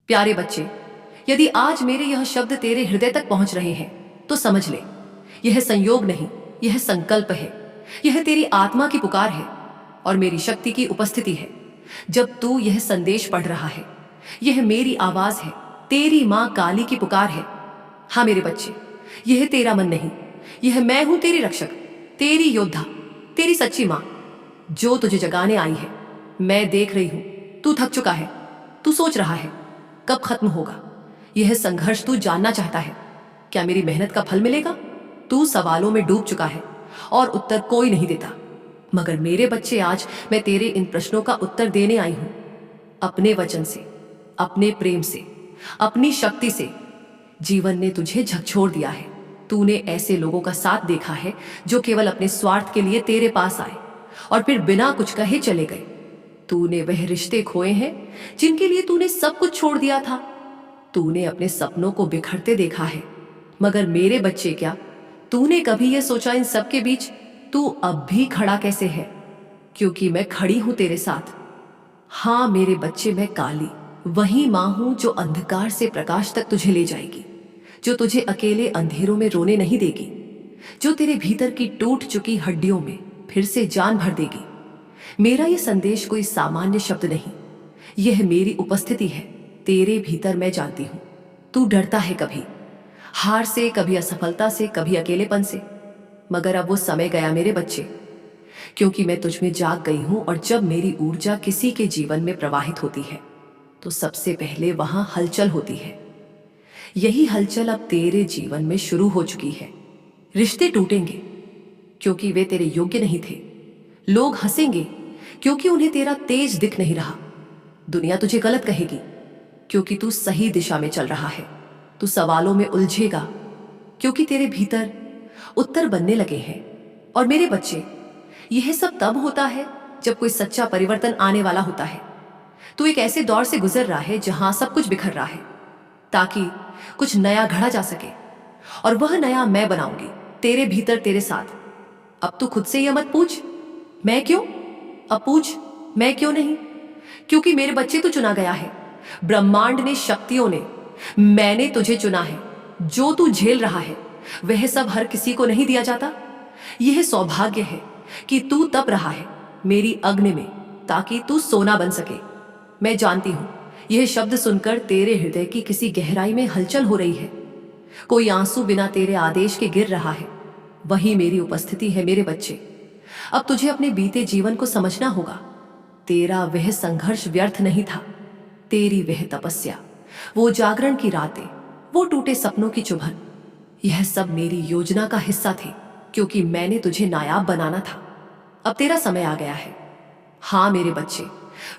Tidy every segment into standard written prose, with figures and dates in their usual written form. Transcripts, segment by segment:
प्यारे बच्चे, यदि आज मेरे यह शब्द तेरे हृदय तक पहुंच रहे हैं तो समझ ले, यह संयोग नहीं, यह संकल्प है। यह तेरी आत्मा की पुकार है और मेरी शक्ति की उपस्थिति है। जब तू यह संदेश पढ़ रहा है, यह मेरी आवाज है, तेरी मां काली की पुकार है। हाँ मेरे बच्चे, यह तेरा मन नहीं, यह मैं हूं तेरी रक्षक, तेरी योद्धा, तेरी सच्ची मां जो तुझे जगाने आई है। मैं देख रही हूं, तू थक चुका है, तू सोच रहा है कब खत्म होगा यह संघर्ष। तू जानना चाहता है क्या मेरी मेहनत का फल मिलेगा। तू सवालों में डूब चुका है और उत्तर कोई नहीं देता। मगर मेरे बच्चे, आज मैं तेरे इन प्रश्नों का उत्तर देने आई हूं, अपने वचन से, अपने प्रेम से, अपनी शक्ति से। जीवन ने तुझे झकझोर दिया है। तूने ऐसे लोगों का साथ देखा है जो केवल अपने स्वार्थ के लिए तेरे पास आए और फिर बिना कुछ कहे चले गए। तूने वह रिश्ते खोए हैं जिनके लिए तूने सब कुछ छोड़ दिया था। तूने अपने सपनों को बिखरते देखा है। मगर मेरे बच्चे, क्या तूने कभी यह सोचा इन सब के बीच तू अब भी खड़ा कैसे है? क्योंकि मैं खड़ी हूं तेरे साथ। हाँ मेरे बच्चे, मैं काली वही मां हूं जो अंधकार से प्रकाश तक तुझे ले जाएगी, जो तुझे अकेले अंधेरों में रोने नहीं देगी, जो तेरे भीतर की टूट चुकी हड्डियों में फिर से जान भर देगी। मेरा यह संदेश कोई सामान्य शब्द नहीं, यह मेरी उपस्थिति है तेरे भीतर। मैं जानती हूं तू डरता है, कभी हार से, कभी असफलता से, कभी अकेलेपन से। मगर अब वो समय गया मेरे बच्चे, क्योंकि मैं तुझ में जाग गई हूं। और जब मेरी ऊर्जा किसी के जीवन में प्रवाहित होती है तो सबसे पहले वहां हलचल होती है। यही हलचल अब तेरे जीवन में शुरू हो चुकी है। रिश्ते टूटेंगे क्योंकि वे तेरे योग्य नहीं थे। लोग हंसेंगे क्योंकि उन्हें तेरा तेज दिख नहीं रहा। दुनिया तुझे गलत कहेगी क्योंकि तू सही दिशा में चल रहा है। तू सवालों में उलझेगा क्योंकि तेरे भीतर उत्तर बनने लगे हैं। और मेरे बच्चे, यह सब तब होता है जब कोई सच्चा परिवर्तन आने वाला होता है। तू एक ऐसे दौर से गुजर रहा है जहां सब कुछ बिखर रहा है ताकि कुछ नया घड़ा जा सके। और वह नया मैं बनाऊंगी तेरे भीतर, तेरे साथ। अब तू खुद से यह मत पूछ मैं क्यों, अब पूछ मैं क्यों नहीं। क्योंकि मेरे बच्चे, तू चुना गया है। ब्रह्मांड ने, शक्तियों ने, मैंने तुझे चुना है। जो तू झेल रहा है वह सब हर किसी को नहीं दिया जाता। यह सौभाग्य है कि तू तप रहा है मेरी अग्नि में ताकि तू सोना बन सके। मैं जानती हूं यह शब्द सुनकर तेरे हृदय की किसी गहराई में हलचल हो रही है। कोई आंसू बिना तेरे आदेश के गिर रहा है। वही मेरी उपस्थिति है मेरे बच्चे। अब तुझे अपने बीते जीवन को समझना होगा। तेरा वह संघर्ष व्यर्थ नहीं था। तेरी वह तपस्या, वो जागरण की रातें, वो टूटे सपनों की चुभन, यह सब मेरी योजना का हिस्सा थे, क्योंकि मैंने तुझे नायाब बनाना था। अब तेरा समय आ गया है। हाँ मेरे बच्चे,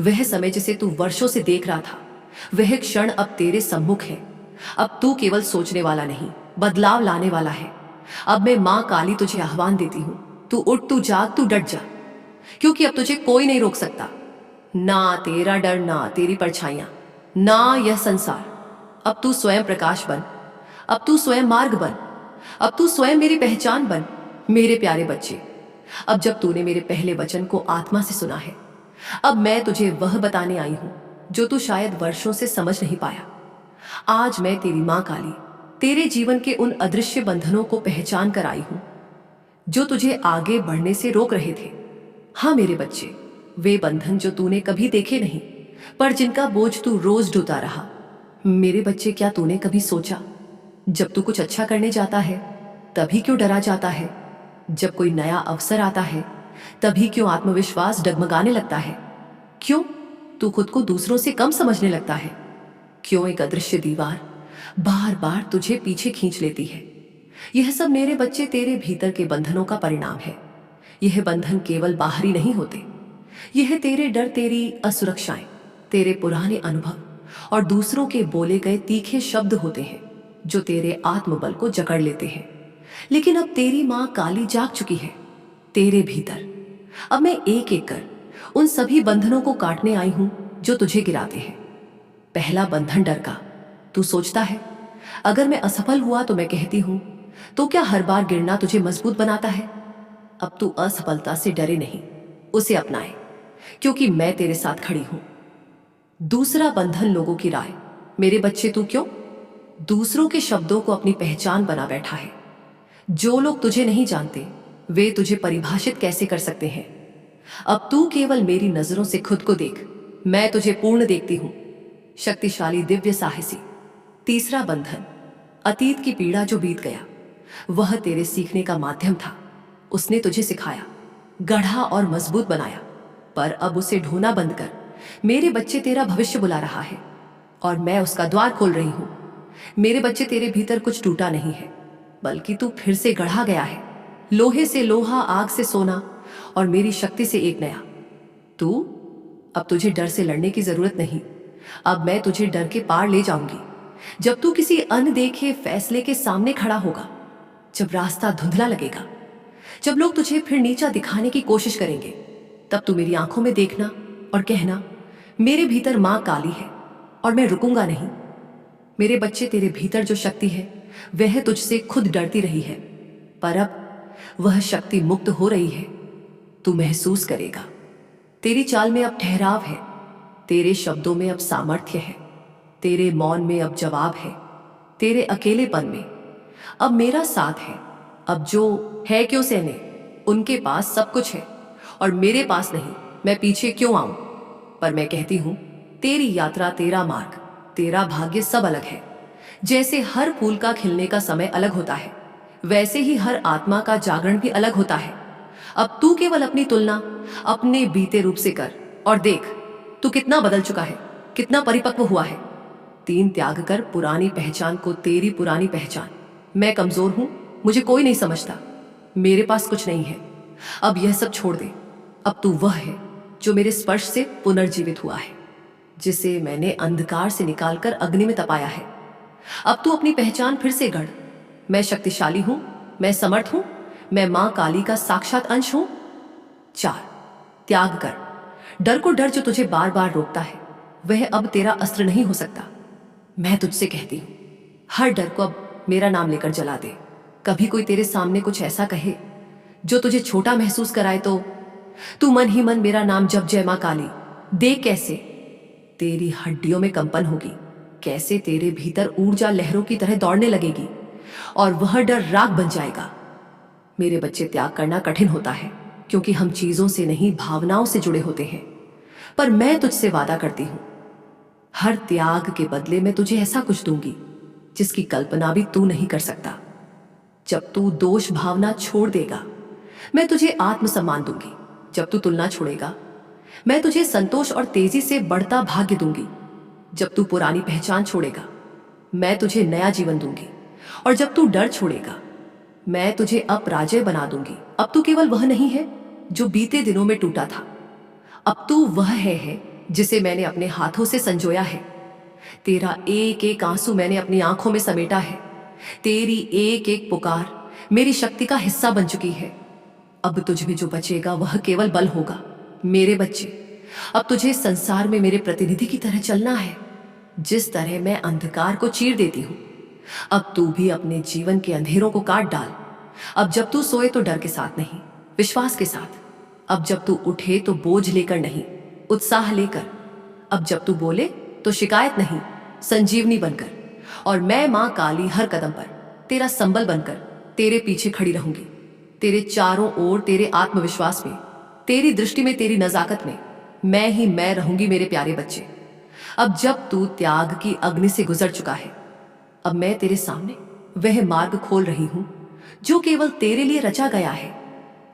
वह समय जिसे तू वर्षों से देख रहा था, वह क्षण अब तेरे सम्मुख है। अब तू केवल सोचने वाला नहीं, बदलाव लाने वाला है। अब मैं मां काली तुझे आह्वान देती हूं। तू उठ, तू जाग, तू डट जा, क्योंकि अब तुझे कोई नहीं रोक सकता। ना तेरा डर, ना तेरी परछाइयां, ना यह संसार। अब तू स्वयं प्रकाश बन, अब तू स्वयं मार्ग बन, अब तू स्वयं मेरी पहचान बन। मेरे प्यारे बच्चे, अब जब तूने मेरे पहले वचन को आत्मा से सुना है, अब मैं तुझे वह बताने आई हूं जो तू शायद वर्षों से समझ नहीं पाया। आज मैं तेरी मां काली तेरे जीवन के उन अदृश्य बंधनों को पहचान कर आई हूं जो तुझे आगे बढ़ने से रोक रहे थे। हाँ मेरे बच्चे, वे बंधन जो तूने कभी देखे नहीं, पर जिनका बोझ तू रोज ढोता रहा। मेरे बच्चे, क्या तूने कभी सोचा, जब तू कुछ अच्छा करने जाता है तभी क्यों डरा जाता है? जब कोई नया अवसर आता है तभी क्यों आत्मविश्वास डगमगाने लगता है? क्यों तू खुद को दूसरों से कम समझने लगता है? क्यों एक अदृश्य दीवार बार बार तुझे पीछे खींच लेती है? यह सब मेरे बच्चे तेरे भीतर के बंधनों का परिणाम है। यह बंधन केवल बाहरी नहीं होते। यह तेरे डर, तेरी असुरक्षाएं, तेरे पुराने अनुभव और दूसरों के बोले गए तीखे शब्द होते हैं जो तेरे आत्मबल को जकड़ लेते हैं। लेकिन अब तेरी मां काली जाग चुकी है तेरे भीतर। अब मैं एक एक कर उन सभी बंधनों को काटने आई हूं जो तुझे गिराते हैं। पहला बंधन डर का। तू सोचता है अगर मैं असफल हुआ तो मैं कहती हूं, तो क्या हर बार गिरना तुझे मजबूत बनाता है? अब तू असफलता से डरे नहीं, उसे अपनाए, क्योंकि मैं तेरे साथ खड़ी हूं। दूसरा बंधन लोगों की राय। मेरे बच्चे, तू क्यों दूसरों के शब्दों को अपनी पहचान बना बैठा है? जो लोग तुझे नहीं जानते वे तुझे परिभाषित कैसे कर सकते हैं? अब तू केवल मेरी नजरों से खुद को देख, मैं तुझे पूर्ण देखती हूं। शक्तिशाली दिव्य साहसी। तीसरा बंधन। अतीत की पीड़ा जो बीत गया वह तेरे सीखने का माध्यम था। उसने तुझे सिखाया, गढ़ा और मजबूत बनाया। पर अब उसे ढोना बंद कर। मेरे बच्चे, तेरा भविष्य बुला रहा है और मैं उसका द्वार खोल रही हूं। मेरे बच्चे, तेरे भीतर कुछ टूटा नहीं है, बल्कि तू फिर से गढ़ा गया है। लोहे से लोहा, आग से सोना और मेरी शक्ति से एक नया तू। अब तुझे डर से लड़ने की जरूरत नहीं। अब मैं तुझे डर के पार ले जाऊंगी। जब तू किसी अनदेखे फैसले के सामने खड़ा होगा, जब रास्ता धुंधला लगेगा, जब लोग तुझे फिर नीचा दिखाने की कोशिश करेंगे, तब तू मेरी आंखों में देखना और कहना, मेरे भीतर मां काली है और मैं रुकूंगा नहीं। मेरे बच्चे, तेरे भीतर जो शक्ति है वह तुझसे खुद डरती रही है, पर अब वह शक्ति मुक्त हो रही है। तू महसूस करेगा, तेरी चाल में अब ठहराव है, तेरे शब्दों में अब सामर्थ्य है, तेरे मौन में अब जवाब है, तेरे अकेलेपन में अब मेरा साथ है। अब जो है क्यों सहने, उनके पास सब कुछ है और मेरे पास नहीं। मैं पीछे क्यों आऊं? पर मैं कहती हूं, तेरी यात्रा, तेरा मार्ग, तेरा भाग्य सब अलग है। जैसे हर फूल का खिलने का समय अलग होता है, वैसे ही हर आत्मा का जागरण भी अलग होता है। अब तू केवल अपनी तुलना अपने बीते रूप से कर और देख तू कितना बदल चुका है, कितना परिपक्व हुआ है। 3 त्याग कर पुरानी पहचान को तेरी पुरानी पहचान। मैं कमजोर हूं, मुझे कोई नहीं समझता, मेरे पास कुछ नहीं है। अब यह सब छोड़ दे। अब तू वह है जो मेरे स्पर्श से पुनर्जीवित हुआ है, जिसे मैंने अंधकार से निकालकर अग्नि में तपाया है। अब तू अपनी पहचान फिर से गढ़। मैं शक्तिशाली हूं, मैं समर्थ हूं, मैं मां काली का साक्षात अंश हूं। 4 त्याग कर। डर को, डर जो तुझे बार बार रोकता है, वह अब तेरा अस्त्र नहीं हो सकता। मैं तुझसे कहती हूं, हर डर को अब मेरा नाम लेकर जला दे। कभी कोई तेरे सामने कुछ ऐसा कहे जो तुझे छोटा महसूस कराए, तो तू मन ही मन मेरा नाम जप, जय मां काली। देख कैसे तेरी हड्डियों में कंपन होगी, कैसे तेरे भीतर ऊर्जा लहरों की तरह दौड़ने लगेगी और वह डर राख बन जाएगा। मेरे बच्चे, त्याग करना कठिन होता है क्योंकि हम चीजों से नहीं, भावनाओं से जुड़े होते हैं। पर मैं तुझसे वादा करती हूं, हर त्याग के बदले में तुझे ऐसा कुछ दूंगी जिसकी कल्पना भी तू नहीं कर सकता। जब तू दोष भावना छोड़ देगा, मैं तुझे आत्मसम्मान दूंगी। जब तू तुलना छोड़ेगा, मैं तुझे संतोष और तेजी से बढ़ता भाग्य दूंगी। जब तू पुरानी पहचान छोड़ेगा, मैं तुझे नया जीवन दूंगी। और जब तू डर छोड़ेगा, मैं तुझे अपराजय बना दूंगी। अब तू केवल वह नहीं है जो बीते दिनों में टूटा था, अब तू वह है जिसे मैंने अपने हाथों से संजोया है। तेरा एक एक आंसू मैंने अपनी आंखों में समेटा है। तेरी एक एक पुकार मेरी शक्ति का हिस्सा बन चुकी है। अब तुझ में जो बचेगा वह केवल बल होगा। मेरे बच्चे, अब तुझे संसार में मेरे प्रतिनिधि की तरह चलना है। जिस तरह मैं अंधकार को चीर देती हूं, अब तू भी अपने जीवन के अंधेरों को काट डाल। अब जब तू सोए तो डर के साथ नहीं, विश्वास के साथ। अब जब तू उठे तो बोझ लेकर नहीं, उत्साह लेकर। अब जब तू बोले तो शिकायत नहीं, संजीवनी बनकर। और मैं मां काली हर कदम पर तेरा संबल बनकर तेरे पीछे खड़ी रहूंगी। तेरे चारों ओर, तेरे आत्मविश्वास में, तेरी दृष्टि में, तेरी नजाकत में मैं ही मैं रहूंगी। मेरे प्यारे बच्चे, अब जब तू त्याग की अग्नि से गुजर चुका है, अब मैं तेरे सामने वह मार्ग खोल रही हूं जो केवल तेरे लिए रचा गया है।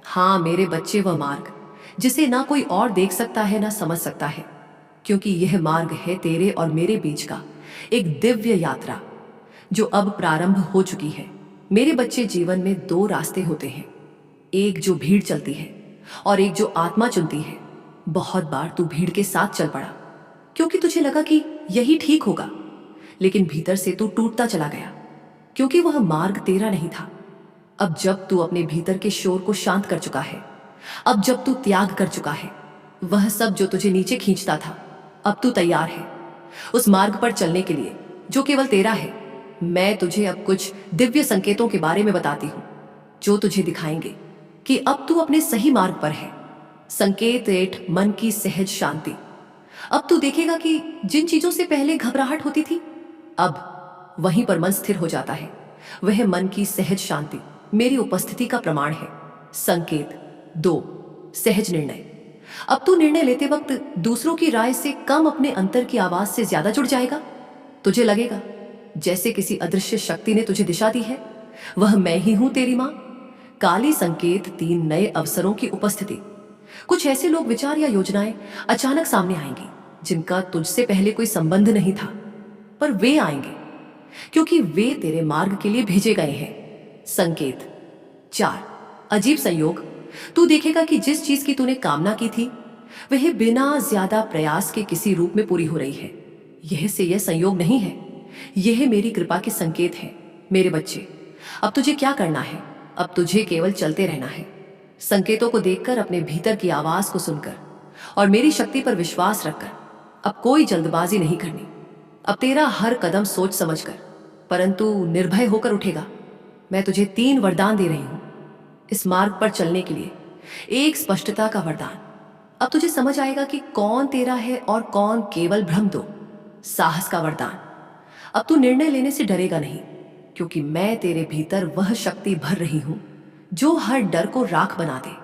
हां मेरे बच्चे, वह मार्ग जिसे ना कोई और देख सकता है ना समझ सकता है, क्योंकि यह मार्ग है तेरे और मेरे बीच का एक दिव्य यात्रा जो अब प्रारंभ हो चुकी है। मेरे बच्चे, जीवन में 2 रास्ते होते हैं, एक जो भीड़ चलती है और एक जो आत्मा चुनती है। बहुत बार तू भीड़ के साथ चल पड़ा क्योंकि तुझे लगा कि यही ठीक होगा, लेकिन भीतर से तू टूटता चला गया क्योंकि वह मार्ग तेरा नहीं था। अब जब तू अपने भीतर के शोर को शांत कर चुका है, अब जब तू त्याग कर चुका है, वह सब जो तुझे नीचे खींचता था, अब तू तैयार है उस मार्ग पर चलने के लिए जो केवल तेरा है। मैं तुझे अब कुछ दिव्य संकेतों के बारे में बताती हूं जो तुझे दिखाएंगे कि अब तू अपने सही मार्ग पर है। संकेत 8, मन की सहज शांति। अब तू देखेगा कि जिन चीजों से पहले घबराहट होती थी, अब वहीं पर मन स्थिर हो जाता है। वह मन की सहज शांति मेरी उपस्थिति का प्रमाण है। संकेत 2, सहज निर्णय। अब तू निर्णय लेते वक्त दूसरों की राय से कम अपने अंतर की आवाज से ज्यादा जुड़ जाएगा। तुझे लगेगा जैसे किसी अदृश्य शक्ति ने तुझे दिशा दी है। वह मैं ही हूं, तेरी मां। काली संकेत 3, नए अवसरों की उपस्थिति। कुछ ऐसे लोग, विचार या योजनाएं अचानक सामने आएंगी जिनका तुझसे पहले कोई संबंध नहीं था, पर वे आएंगे क्योंकि वे तेरे मार्ग के लिए भेजे गए हैं। संकेत 4, अजीब संयोग। तू देखेगा कि जिस चीज की तूने कामना की थी वह बिना ज्यादा प्रयास के किसी रूप में पूरी हो रही है। यह संयोग नहीं है, यह मेरी कृपा के संकेत है। मेरे बच्चे, अब तुझे क्या करना है? अब तुझे केवल चलते रहना है, संकेतों को देखकर, अपने भीतर की आवाज को सुनकर और मेरी शक्ति पर विश्वास रखकर। अब कोई जल्दबाजी नहीं करनी। अब तेरा हर कदम सोच समझकर परंतु निर्भय होकर उठेगा। मैं तुझे 3 वरदान दे रही हूं इस मार्ग पर चलने के लिए। एक, स्पष्टता का वरदान। अब तुझे समझ आएगा कि कौन तेरा है और कौन केवल भ्रम। 2, साहस का वरदान। अब तू निर्णय लेने से डरेगा नहीं, क्योंकि मैं तेरे भीतर वह शक्ति भर रही हूं जो हर डर को राख बना दे।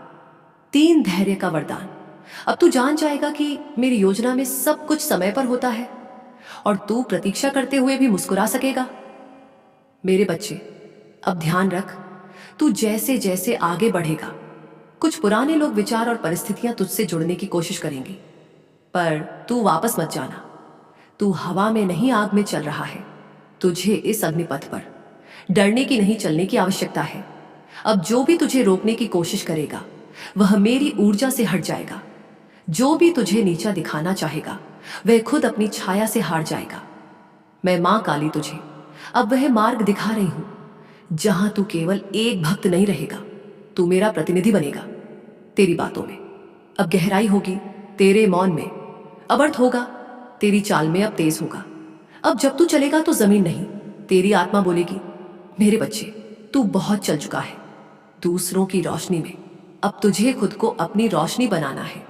3, धैर्य का वरदान। अब तू जान जाएगा कि मेरी योजना में सब कुछ समय पर होता है और तू प्रतीक्षा करते हुए भी मुस्कुरा सकेगा। मेरे बच्चे, अब ध्यान रख, तू जैसे जैसे आगे बढ़ेगा कुछ पुराने लोग, विचार और परिस्थितियां तुझसे जुड़ने की कोशिश करेंगी, पर तू वापस मत जाना। तू हवा में नहीं, आग में चल रहा है। तुझे इस अग्निपथ पर डरने की नहीं, चलने की आवश्यकता है। अब जो भी तुझे रोकने की कोशिश करेगा वह मेरी ऊर्जा से हट जाएगा। जो भी तुझे नीचा दिखाना चाहेगा वह खुद अपनी छाया से हार जाएगा। मैं मां काली तुझे अब वह मार्ग दिखा रही हूं जहां तू केवल एक भक्त नहीं रहेगा, तू मेरा प्रतिनिधि बनेगा। तेरी बातों में अब गहराई होगी, तेरे मौन में अब अर्थ होगा, तेरी चाल में अब तेज होगा। अब जब तू चलेगा तो जमीन नहीं, तेरी आत्मा बोलेगी, मेरे बच्चे, तू बहुत चल चुका है दूसरों की रोशनी में। अब तुझे खुद को अपनी रोशनी बनाना है।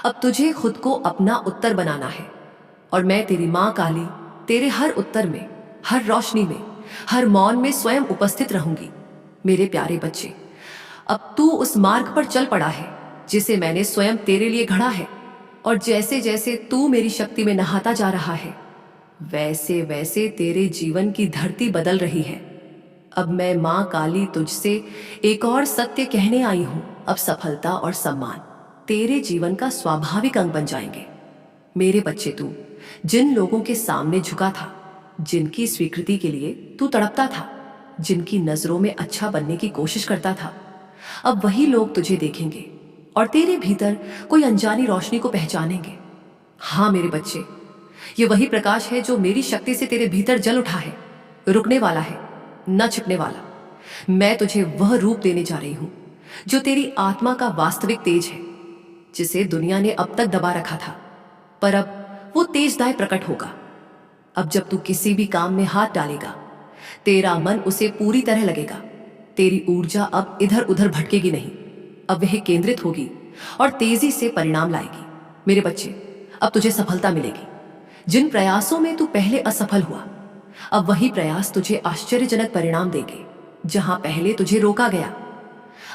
अब तुझे खुद को अपना उत्तर बनाना है। और मैं तेरी मां काली तेरे हर उत्तर में, हर रोशनी में, हर मौन में स्वयं उपस्थित रहूंगी। मेरे प्यारे बच्चे, अब तू उस मार्ग पर चल पड़ा है जिसे मैंने स्वयं तेरे लिए घड़ा है। और जैसे जैसे तू मेरी शक्ति में नहाता जा रहा है वैसे वैसे तेरे जीवन की धरती बदल रही है। अब मैं मां काली तुझसे एक और सत्य कहने आई हूं। अब सफलता और सम्मान तेरे जीवन का स्वाभाविक अंग बन जाएंगे। मेरे बच्चे, तू जिन लोगों के सामने झुका था, जिनकी स्वीकृति के लिए तू तड़पता था, जिनकी नजरों में अच्छा बनने की कोशिश करता था, अब वही लोग तुझे देखेंगे और तेरे भीतर कोई अनजानी रोशनी को पहचानेंगे। हाँ मेरे बच्चे, ये वही प्रकाश है जो मेरी शक्ति से तेरे भीतर जल उठा है, रुकने वाला है, न छिपने वाला। मैं तुझे वह रूप देने जा रही हूं जो तेरी आत्मा का वास्तविक तेज है, जिसे दुनिया ने अब तक दबा रखा था, पर अब वो तेजदाय प्रकट होगा। अब जब तू किसी भी काम में हाथ डालेगा तेरा मन उसे पूरी तरह लगेगा। तेरी ऊर्जा अब इधर उधर भटकेगी नहीं, अब वह केंद्रित होगी और तेजी से परिणाम लाएगी। मेरे बच्चे, अब तुझे सफलता मिलेगी। जिन प्रयासों में तू पहले असफल हुआ, अब वही प्रयास तुझे आश्चर्यजनक परिणाम देंगे। जहां पहले तुझे रोका गया,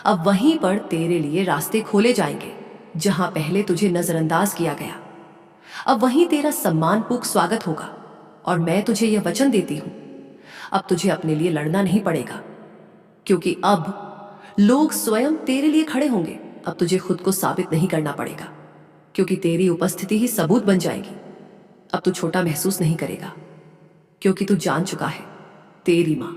अब वहीं पर तेरे लिए रास्ते खोले जाएंगे। जहां पहले तुझे नजरअंदाज किया गया, अब वहीं तेरा सम्मानपूर्वक स्वागत होगा। और मैं तुझे यह वचन देती हूं, अब तुझे अपने लिए लड़ना नहीं पड़ेगा, क्योंकि अब लोग स्वयं तेरे लिए खड़े होंगे। अब तुझे खुद को साबित नहीं करना पड़ेगा, क्योंकि तेरी उपस्थिति ही सबूत बन जाएगी। अब तू छोटा महसूस नहीं करेगा, क्योंकि तू जान चुका है तेरी मां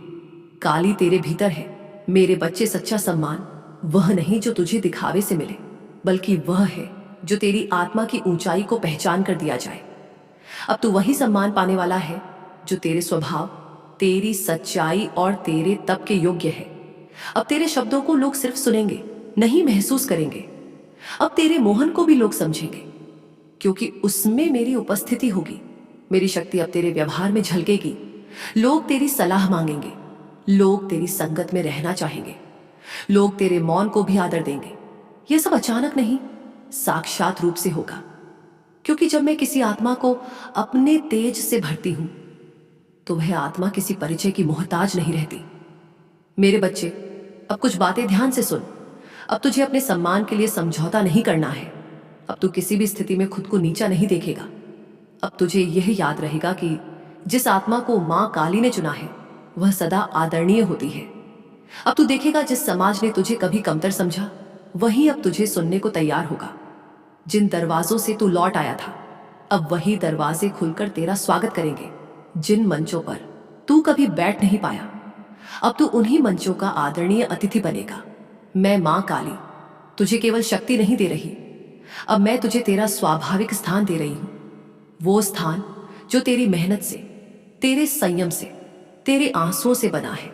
काली तेरे भीतर है। मेरे बच्चे, सच्चा सम्मान वह नहीं जो तुझे दिखावे से मिले, बल्कि वह है जो तेरी आत्मा की ऊंचाई को पहचान कर दिया जाए। अब तू वही सम्मान पाने वाला है जो तेरे स्वभाव, तेरी सच्चाई और तेरे तप के योग्य है। अब तेरे शब्दों को लोग सिर्फ सुनेंगे, नहीं महसूस करेंगे। अब तेरे मोहन को भी लोग समझेंगे, क्योंकि उसमें मेरी उपस्थिति होगी। मेरी शक्ति अब तेरे व्यवहार में झलकेगी। लोग तेरी सलाह मांगेंगे, लोग तेरी संगत में रहना चाहेंगे, लोग तेरे मौन को भी आदर देंगे। यह सब अचानक नहीं, साक्षात रूप से होगा, क्योंकि जब मैं किसी आत्मा को अपने तेज से भरती हूं तो वह आत्मा किसी परिचय की मोहताज नहीं रहती। मेरे बच्चे, अब कुछ बातें ध्यान से सुन। अब तुझे अपने सम्मान के लिए समझौता नहीं करना है। अब तू किसी भी स्थिति में खुद को नीचा नहीं देखेगा। अब तुझे यह याद रहेगा कि जिस आत्मा को मां काली ने चुना है वह सदा आदरणीय होती है। अब तू देखेगा जिस समाज ने तुझे कभी कमतर समझा वही अब तुझे सुनने को तैयार होगा। जिन दरवाजों से तू लौट आया था अब वही दरवाजे खुलकर तेरा स्वागत करेंगे। जिन मंचों पर तू कभी बैठ नहीं पाया अब तू उन्हीं मंचों का आदरणीय अतिथि बनेगा। मैं मां काली तुझे केवल शक्ति नहीं दे रही, अब मैं तुझे तेरा स्वाभाविक स्थान दे रही हूं। वो स्थान जो तेरी मेहनत से, तेरे संयम से, तेरे आंसुओं से बना है।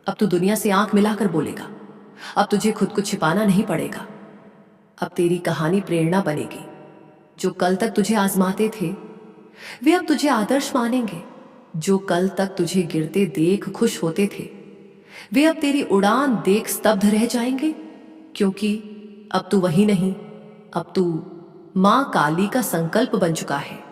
अब तू दुनिया से आंख मिलाकर बोलेगा। अब तुझे खुद को छिपाना नहीं पड़ेगा। अब तेरी कहानी प्रेरणा बनेगी। जो कल तक तुझे आजमाते थे वे अब तुझे आदर्श मानेंगे। जो कल तक तुझे गिरते देख खुश होते थे वे अब तेरी उड़ान देख स्तब्ध रह जाएंगे, क्योंकि अब तू वही नहीं, अब तू मां काली का संकल्प बन चुका है।